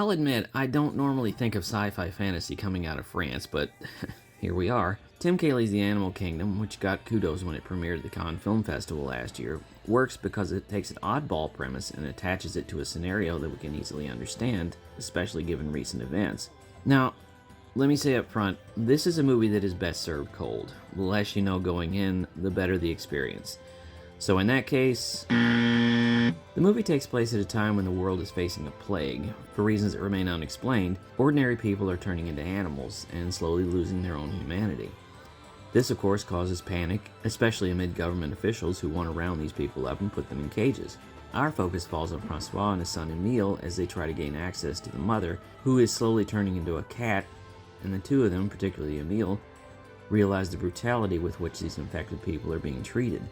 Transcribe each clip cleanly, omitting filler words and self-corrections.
I'll admit, I don't normally think of sci-fi fantasy coming out of France, but here we are. Tim Cayley's The Animal Kingdom, which got kudos when it premiered at the Cannes Film Festival last year, works because it takes an oddball premise and attaches it to a scenario that we can easily understand, especially given recent events. Now, let me say up front, this is a movie that is best served cold. The less you know going in, the better the experience. So in that case, the movie takes place at a time when the world is facing a plague. For reasons that remain unexplained, ordinary people are turning into animals and slowly losing their own humanity. This, of course, causes panic, especially amid government officials who want to round these people up and put them in cages. Our focus falls on Francois and his son Emile as they try to gain access to the mother, who is slowly turning into a cat, and the two of them, particularly Emile, realize the brutality with which these infected people are being treated.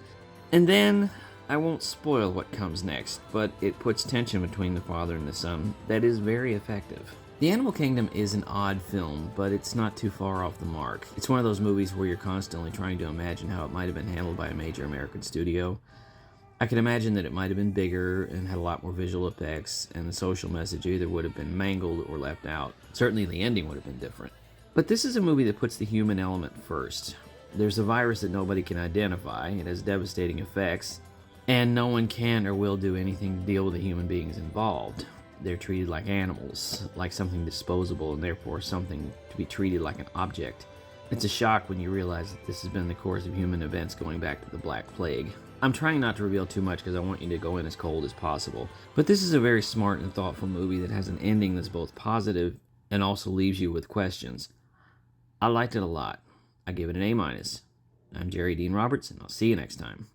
And then, I won't spoil what comes next, but it puts tension between the father and the son that is very effective. The Animal Kingdom is an odd film, but it's not too far off the mark. It's one of those movies where you're constantly trying to imagine how it might have been handled by a major American studio. I can imagine that it might have been bigger and had a lot more visual effects, and the social message either would have been mangled or left out. Certainly the ending would have been different. But this is a movie that puts the human element first. There's a virus that nobody can identify, it has devastating effects, and no one can or will do anything to deal with the human beings involved. They're treated like animals, like something disposable, and therefore something to be treated like an object. It's a shock when you realize that this has been the course of human events going back to the Black Plague. I'm trying not to reveal too much because I want you to go in as cold as possible, but this is a very smart and thoughtful movie that has an ending that's both positive and also leaves you with questions. I liked it a lot. I give it an A-. I'm Jerry Dean Roberts, and I'll see you next time.